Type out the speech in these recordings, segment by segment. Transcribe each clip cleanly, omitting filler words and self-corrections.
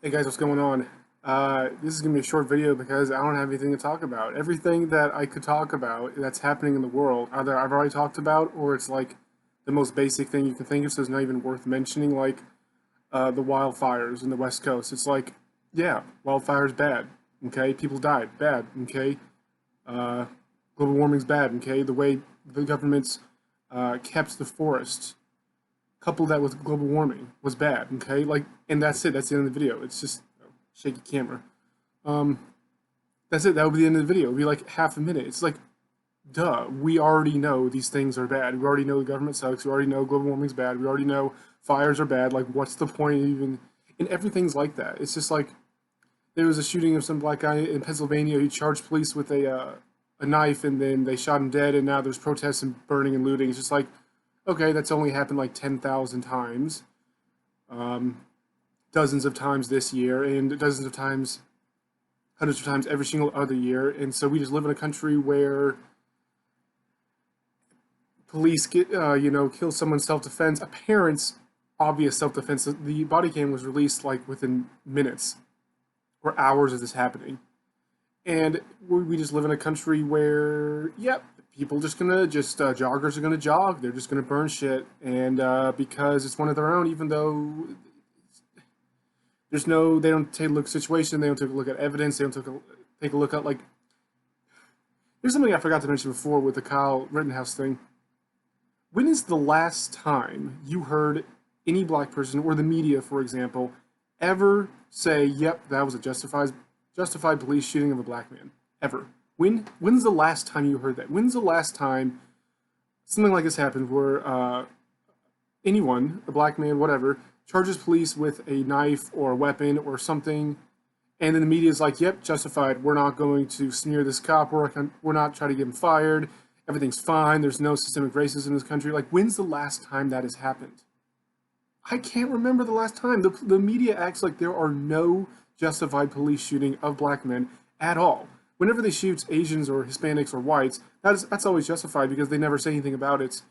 Hey guys, what's going on? This is going to be a short video because I don't have anything to talk about. Everything that I could talk about that's happening in the world, either I've already talked about or it's like the most basic thing you can think of, so it's not even worth mentioning, like the wildfires in the West Coast. It's like, yeah, wildfires bad, okay? People died, bad, okay? Uh, Global warming's bad, okay? The way the government's kept the forests couple that with global warming was bad, okay? Like, and that's it. That's the end of the video. It's just shaky camera. Um, that's it. That would be the end of the video. It would be like half a minute. It's like, duh. We already know these things are bad. We already know the government sucks. We already know global warming's bad. We already know fires are bad. Like, what's the point of even? And everything's like that. It's just like there was a shooting of some black guy in Pennsylvania. He charged police with a knife, and then they shot him dead. And now there's protests and burning and looting. It's just like, okay, that's only happened like 10,000 times, um, dozens of times this year, and dozens of times, hundreds of times every single other year. And so we just live in a country where police get, kill someone self-defense. A parent's obvious self-defense. The body cam was released like within minutes or hours of this happening. And we just live in a country where, yep, people joggers are gonna jog. They're just gonna burn shit, and because it's one of their own, even though they don't take a look at the situation, they don't take a look at evidence, they don't take a look at like. There's something I forgot to mention before with the Kyle Rittenhouse thing. When is the last time you heard any black person or the media, for example, ever say, "Yep, that was a justified police shooting of a black man"? Ever? When's the last time you heard that? When's the last time something like this happened where anyone, a black man, whatever, charges police with a knife or a weapon or something, and then the media is like, "Yep, justified. We're not going to smear this cop. We're not trying to get him fired. Everything's fine. There's no systemic racism in this country." Like, when's the last time that has happened? I can't remember the last time. The media acts like there are no justified police shooting of black men at all. Whenever they shoot Asians or Hispanics or whites, that's always justified because they never say anything about it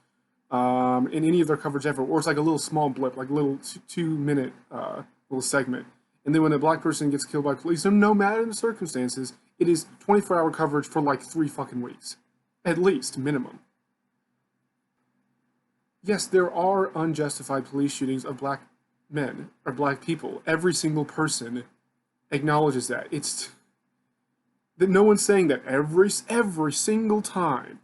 in any of their coverage ever. Or it's like a little small blip, like a little 2 minute little segment. And then when a black person gets killed by police, no matter the circumstances, it is 24-hour coverage for like 3 fucking weeks. At least, minimum. Yes, there are unjustified police shootings of black men or black people. Every single person acknowledges that. It's that no one's saying that every single time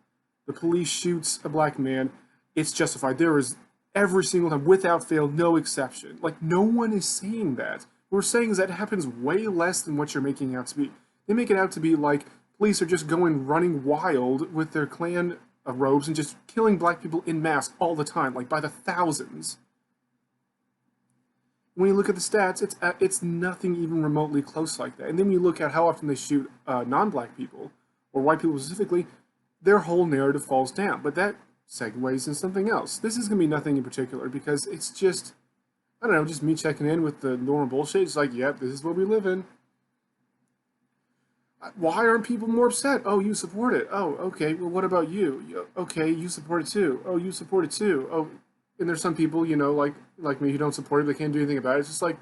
the police shoots a black man, it's justified. There is every single time, without fail, no exception. Like, no one is saying that. What we're saying is that it happens way less than what you're making it out to be. They make it out to be like police are just running wild with their Klan robes and just killing black people in mass all the time, like by the thousands. When you look at the stats, it's nothing even remotely close like that. And then when you look at how often they shoot non-black people, or white people specifically, their whole narrative falls down. But that segues into something else. This is going to be nothing in particular because it's just, I don't know, just me checking in with the normal bullshit. It's like, yep, this is what we live in. Why aren't people more upset? Oh, you support it. Oh, okay. Well, what about you? Okay, you support it too. Oh, you support it too. Oh, and there's some people, like me, who don't support it. They can't do anything about it. It's just like,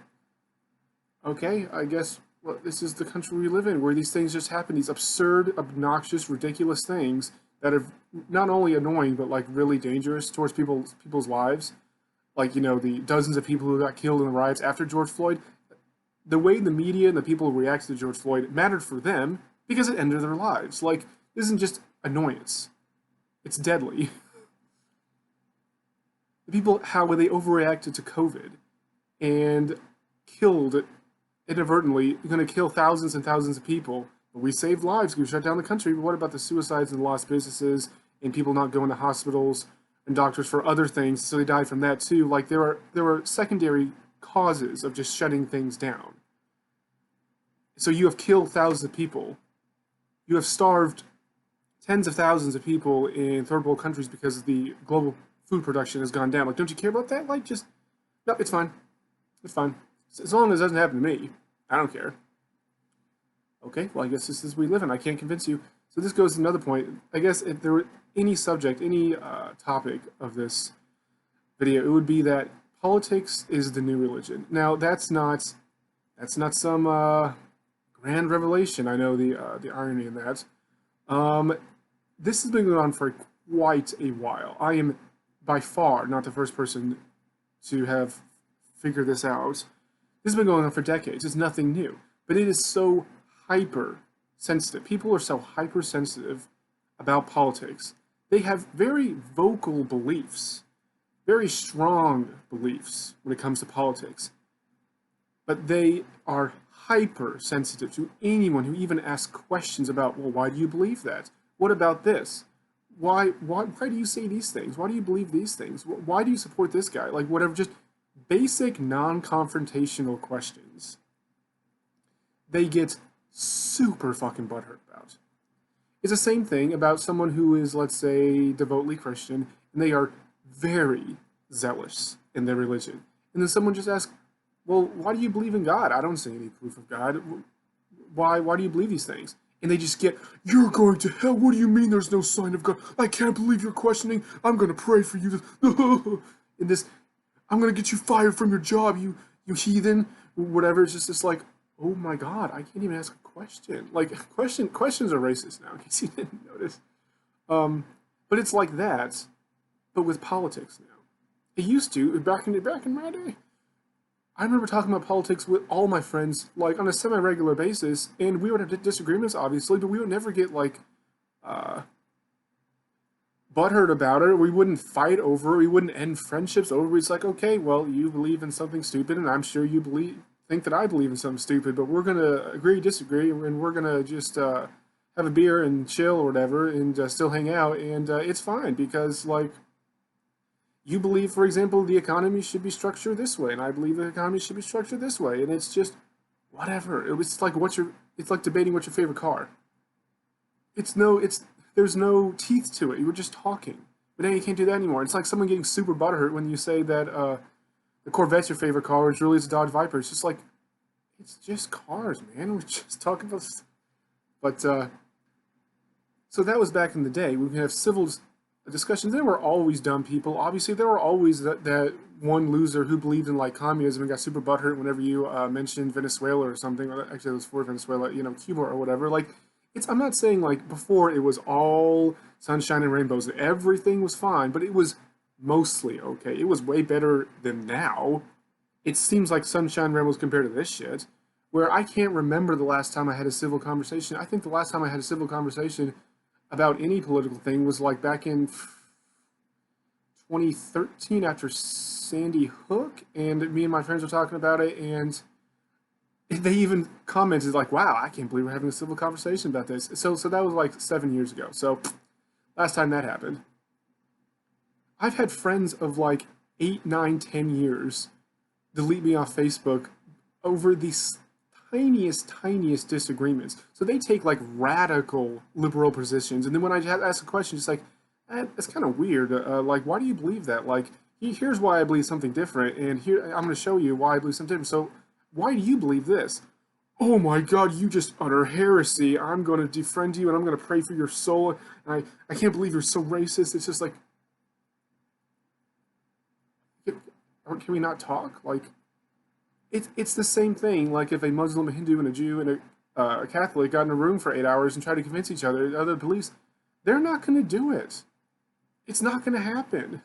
okay, I guess this is the country we live in, where these things just happen. These absurd, obnoxious, ridiculous things that are not only annoying but like really dangerous towards people's lives. Like, the dozens of people who got killed in the riots after George Floyd. The way the media and the people who reacted to George Floyd mattered for them because it ended their lives. Like, this isn't just annoyance. It's deadly. The people, how they overreacted to COVID and killed inadvertently, going to kill thousands and thousands of people. But we saved lives. We shut down the country. But what about the suicides and lost businesses and people not going to hospitals and doctors for other things? So they died from that too. Like, there were secondary causes of just shutting things down. So you have killed thousands of people. You have starved tens of thousands of people in third world countries because the global food production has gone down. Like, don't you care about that? Like, just, no, it's fine. It's fine. As long as it doesn't happen to me, I don't care. Okay, well, I guess this is we live in. I can't convince you. So this goes to another point. I guess if there were any subject, any topic of this video, it would be that politics is the new religion. Now, that's That's not some grand revelation. I know the irony in that. Um, this has been going on for quite a while. I am by far not the first person to have figured this out. This has been going on for decades. It's nothing new. But it is so hyper sensitive. People are so hypersensitive about politics. They have very vocal beliefs, very strong beliefs when it comes to politics. But they are hypersensitive to anyone who even asks questions about, well, why do you believe that? What about this? Why do you say these things? Why do you believe these things? Why do you support this guy? Like, whatever, just basic non-confrontational questions. They get super fucking butthurt about. It's the same thing about someone who is, let's say, devotedly Christian, and they are very zealous in their religion. And then someone just asks, well, why do you believe in God? I don't see any proof of God. Why do you believe these things? And they just get, you're going to hell. What do you mean there's no sign of God? I can't believe you're questioning. I'm going to pray for you. And this, I'm going to get you fired from your job, you heathen. Whatever. It's just this like, oh my God, I can't even ask a question. Like, questions are racist now, in case you didn't notice. But it's like that, but with politics now. It used to, back in my day, I remember talking about politics with all my friends, like, on a semi-regular basis, and we would have disagreements, obviously, but we would never get, like, butthurt about it. We wouldn't fight over it. We wouldn't end friendships over it. It's like, okay, well, you believe in something stupid, and I'm sure you think that I believe in something stupid, but we're going to agree, disagree, and we're going to just have a beer and chill or whatever, and still hang out, and it's fine, because, like, you believe, for example, the economy should be structured this way, and I believe the economy should be structured this way, and it's just whatever. It's like it's like debating what's your favorite car. There's no teeth to it. You were just talking, but now you can't do that anymore. It's like someone getting super butthurt when you say that the Corvette's your favorite car, which really is a Dodge Viper. It's just like, it's just cars, man. We're just talking about. But so that was back in the day. We can have civil discussions. There were always dumb people. Obviously, there were always that one loser who believed in like communism and got super butthurt whenever you mentioned Venezuela or something. Actually, it was for Venezuela, Cuba or whatever. Like, I'm not saying like before it was all sunshine and rainbows. Everything was fine, but it was mostly okay. It was way better than now. It seems like sunshine and rainbows compared to this shit. Where I can't remember the last time I had a civil conversation. I think the last time I had a civil conversation about any political thing was like back in 2013 after Sandy Hook, and me and my friends were talking about it, and they even commented like, wow, I can't believe we're having a civil conversation about this. So that was like 7 years ago. So last time that happened. I've had friends of like 8, 9, 10 years delete me off Facebook over these tiniest disagreements. So they take like radical liberal positions, and then when I ask a question, it's like, that's kind of weird. Like, why do you believe that? Like, here's why I believe something different, and here I'm going to show you why I believe something different. So, why do you believe this? Oh my God, you just utter heresy. I'm going to defriend you, and I'm going to pray for your soul. And I can't believe you're so racist. It's just like, can we not talk? Like, it's the same thing. Like if a Muslim, a Hindu, and a Jew and a Catholic got in a room for 8 hours and tried to convince each other, the other police, they're not going to do it. It's not going to happen.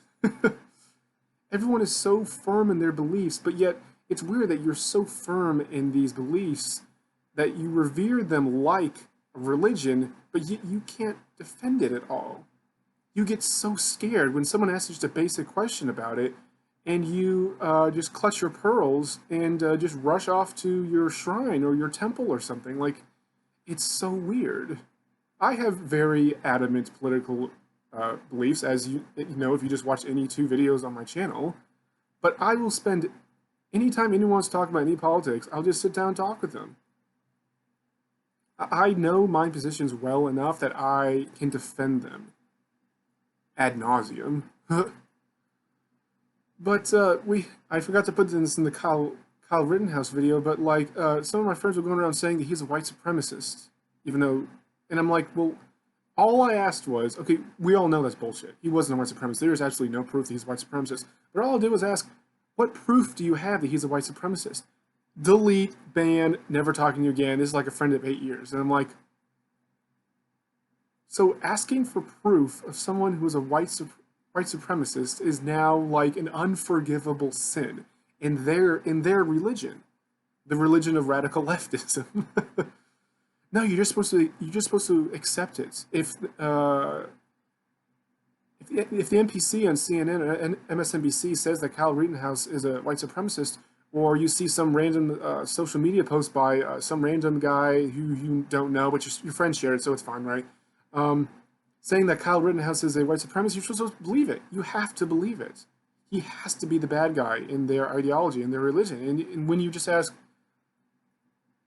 Everyone is so firm in their beliefs, but yet it's weird that you're so firm in these beliefs that you revere them like a religion, but yet you can't defend it at all. You get so scared when someone asks just a basic question about it, and you just clutch your pearls and just rush off to your shrine or your temple or something. Like, it's so weird. I have very adamant political beliefs, as you know if you just watch any 2 videos on my channel. But I will spend, anytime anyone wants to talk about any politics, I'll just sit down and talk with them. I know my positions well enough that I can defend them ad nauseum. But I forgot to put this in the Kyle Rittenhouse video, but like some of my friends were going around saying that he's a white supremacist, even though, and I'm like, well, all I asked was, okay, we all know that's bullshit. He wasn't a white supremacist. There's absolutely no proof that he's a white supremacist. But all I did was ask, what proof do you have that he's a white supremacist? delete, ban, never talking to you again. This is like a friend of 8 years. And I'm like, so asking for proof of someone who is a white supremacist is now like an unforgivable sin in their religion, the religion of radical leftism. No, you're just supposed to accept it. If the NPC on CNN or MSNBC says that Kyle Rittenhouse is a white supremacist, or you see some random social media post by some random guy who you don't know, but your friend shared it, so it's fine, right? Um, Saying that Kyle Rittenhouse is a white supremacist, you're supposed to believe it. You have to believe it. He has to be the bad guy in their ideology, in their religion. And when you just ask,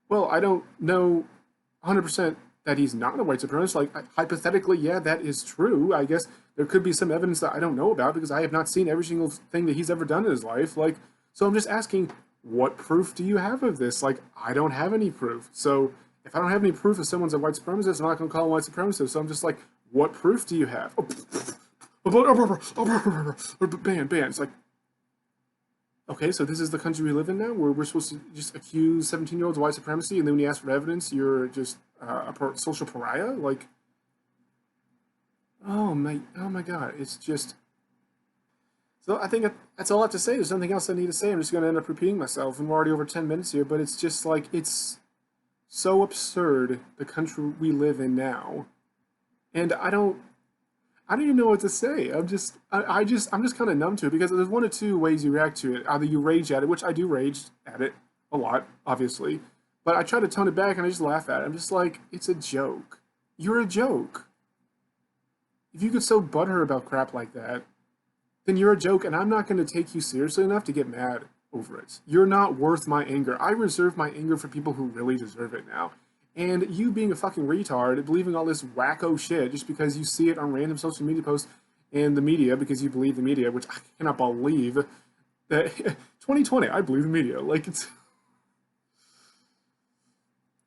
well, I don't know 100% that he's not a white supremacist. Like, hypothetically, yeah, that is true. I guess there could be some evidence that I don't know about because I have not seen every single thing that he's ever done in his life. Like, so I'm just asking, what proof do you have of this? Like, I don't have any proof. So if I don't have any proof that someone's a white supremacist, I'm not going to call him white supremacist. So I'm just like, what proof do you have? Ban. It's like, okay, so this is the country we live in now, where we're supposed to just accuse 17-year-olds of white supremacy, and then when you ask for evidence, you're just a social pariah. Like, oh my God, it's just. So I think that's all I have to say. There's nothing else I need to say. I'm just going to end up repeating myself, and we're already over 10 minutes here. But it's just like it's so absurd the country we live in now, and I don't even know what to say. I'm just kind of numb to it because there's one or two ways you react to it. Either you rage at it, which I do rage at it a lot, obviously, but I try to tone it back and I just laugh at it. I'm just like, it's a joke. You're a joke. If you get so butthurt about crap like that, then you're a joke, and I'm not going to take you seriously enough to get mad over it. You're not worth my anger. I reserve my anger for people who really deserve it now. And you being a fucking retard, believing all this wacko shit just because you see it on random social media posts in the media because you believe the media, which I cannot believe that 2020, I believe the media. Like it's,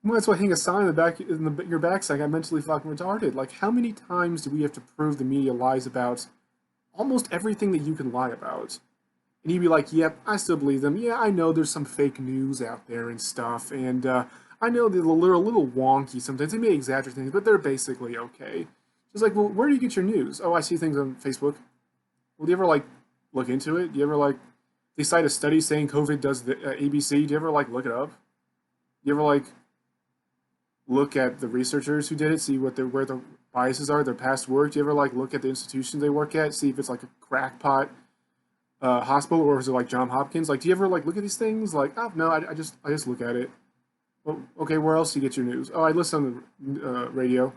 well, that's why hang a sign in the back your back saying I'm mentally fucking retarded. Like how many times do we have to prove the media lies about almost everything that you can lie about? And you'd be like, yep, I still believe them. Yeah, I know there's some fake news out there and stuff, and I know they're a little wonky sometimes. They may exaggerate things, but they're basically okay. Just like, well, where do you get your news? Oh, I see things on Facebook. Well, do you ever, like, look into it? Do you ever, like, they cite a study saying COVID does the ABC? Do you ever, like, look it up? Do you ever, like, look at the researchers who did it, see what where the biases are, their past work? Do you ever, like, look at the institutions they work at, see if it's, like, a crackpot hospital, or is it like John Hopkins? Like, do you ever like look at these things? Like, oh no, I just look at it. Well, okay, where else do you get your news? Oh, I listen on the radio.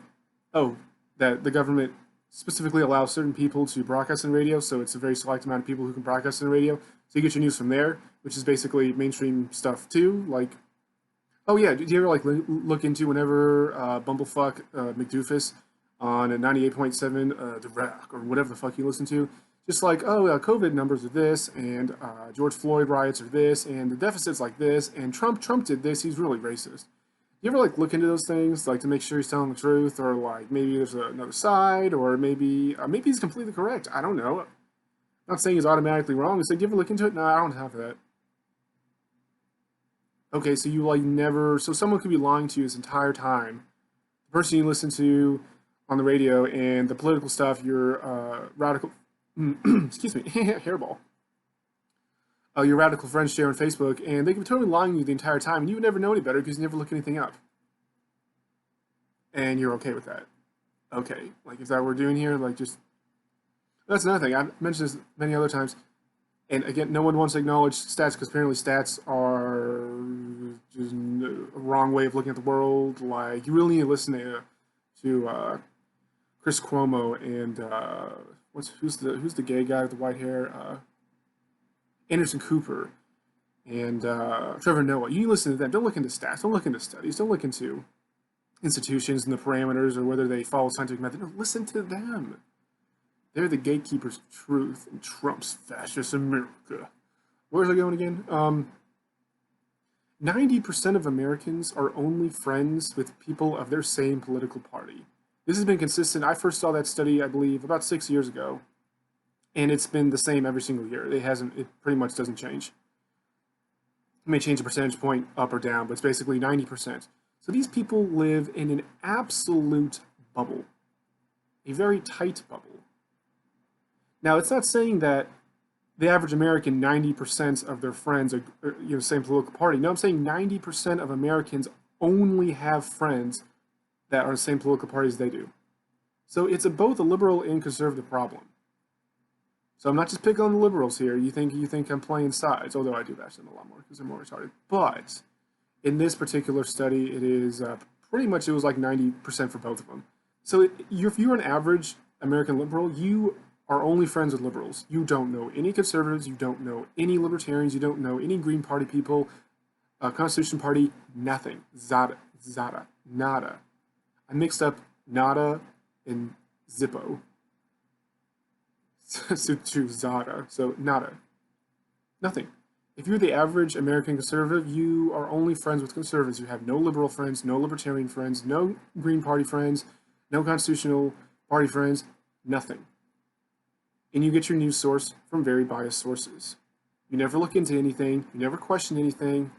Oh, that the government specifically allows certain people to broadcast on radio, so it's a very select amount of people who can broadcast on radio. So you get your news from there, which is basically mainstream stuff too. Like, oh yeah, do you ever like look into whenever Bumblefuck McDoofus on a 98.7 The Rock or whatever the fuck you listen to? Just like, oh, COVID numbers are this, and George Floyd riots are this, and the deficit's like this, and Trump did this. He's really racist. You ever like look into those things, like to make sure he's telling the truth, or like maybe there's another side, or maybe he's completely correct. I don't know. I'm not saying he's automatically wrong. It's like, do you ever look into it? No, I don't have that. Okay, so you like never. So someone could be lying to you this entire time. The person you listen to on the radio and the political stuff, your radical excuse me, hairball. Your radical friends share on Facebook, and they can be totally lying to you the entire time, and you would never know any better because you never look anything up. And you're okay with that. Okay, like if that we're doing here, like just that's another thing. I've mentioned this many other times, and again, no one wants to acknowledge stats because apparently stats are just a wrong way of looking at the world. Like you really need to listen to Chris Cuomo and who's the gay guy with the white hair? Anderson Cooper and Trevor Noah. You listen to them. Don't look into stats. Don't look into studies. Don't look into institutions and the parameters or whether they follow scientific method. No, listen to them. They're the gatekeepers of truth in Trump's fascist America. Where's I going again? 90% of Americans are only friends with people of their same political party. This has been consistent. I first saw that study, I believe, about 6 years ago, and it's been the same every single year. It pretty much doesn't change. It may change a percentage point up or down, but it's basically 90%. So these people live in an absolute bubble, a very tight bubble. Now, it's not saying that the average American, 90% of their friends are same political party. No, I'm saying 90% of Americans only have friends that are the same political party as they do. So it's both a liberal and conservative problem. So I'm not just picking on the liberals here. You think I'm playing sides, although I do bash them a lot more because they're more retarded. But in this particular study, it is pretty much, it was like 90% for both of them. So if you're an average American liberal, you are only friends with liberals. You don't know any conservatives. You don't know any libertarians. You don't know any Green Party people, Constitution Party, nothing. Zada, nada. I mixed up nada and Zippo. To Zada, so nada. Nothing. If you're the average American conservative, you are only friends with conservatives. You have no liberal friends, no libertarian friends, no Green Party friends, no Constitutional Party friends, nothing. And you get your news source from very biased sources. You never look into anything. You never question anything.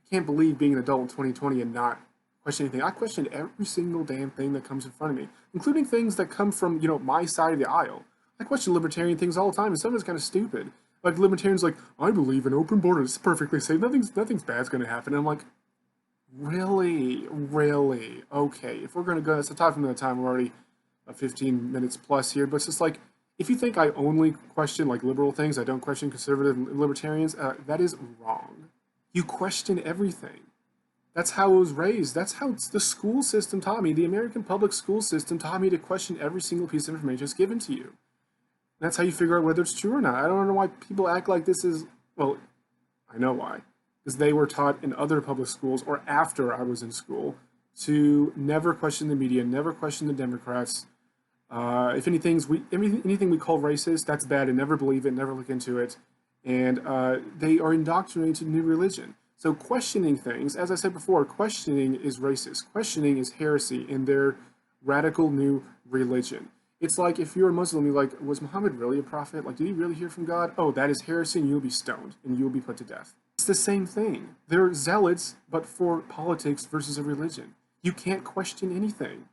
I can't believe being an adult in 2020 and not question anything. I questioned every single damn thing that comes in front of me, including things that come from, my side of the aisle. I question libertarian things all the time, and some of it's kind of stupid. Like libertarians, like, I believe in open borders. It's perfectly safe. Nothing's bad's going to happen. And I'm like, really? Okay. If we're going to go, it's a talk from the time, we're already 15 minutes plus here, but it's just like, if you think I only question like liberal things, I don't question conservative libertarians, that is wrong. You question everything. That's how I was raised. That's how the school system taught me. The American public school system taught me to question every single piece of information that's given to you. That's how you figure out whether it's true or not. I don't know why people act like this is, well, I know why. Because they were taught in other public schools or after I was in school to never question the media, never question the Democrats. If anything we call racist, that's bad, and never believe it, never look into it. And they are indoctrinated to new religion. So questioning things, as I said before, questioning is racist. Questioning is heresy in their radical new religion. It's like if you're a Muslim, you're like, was Muhammad really a prophet? Like, did he really hear from God? Oh, that is heresy, and you'll be stoned, and you'll be put to death. It's the same thing. They're zealots, but for politics versus a religion. You can't question anything.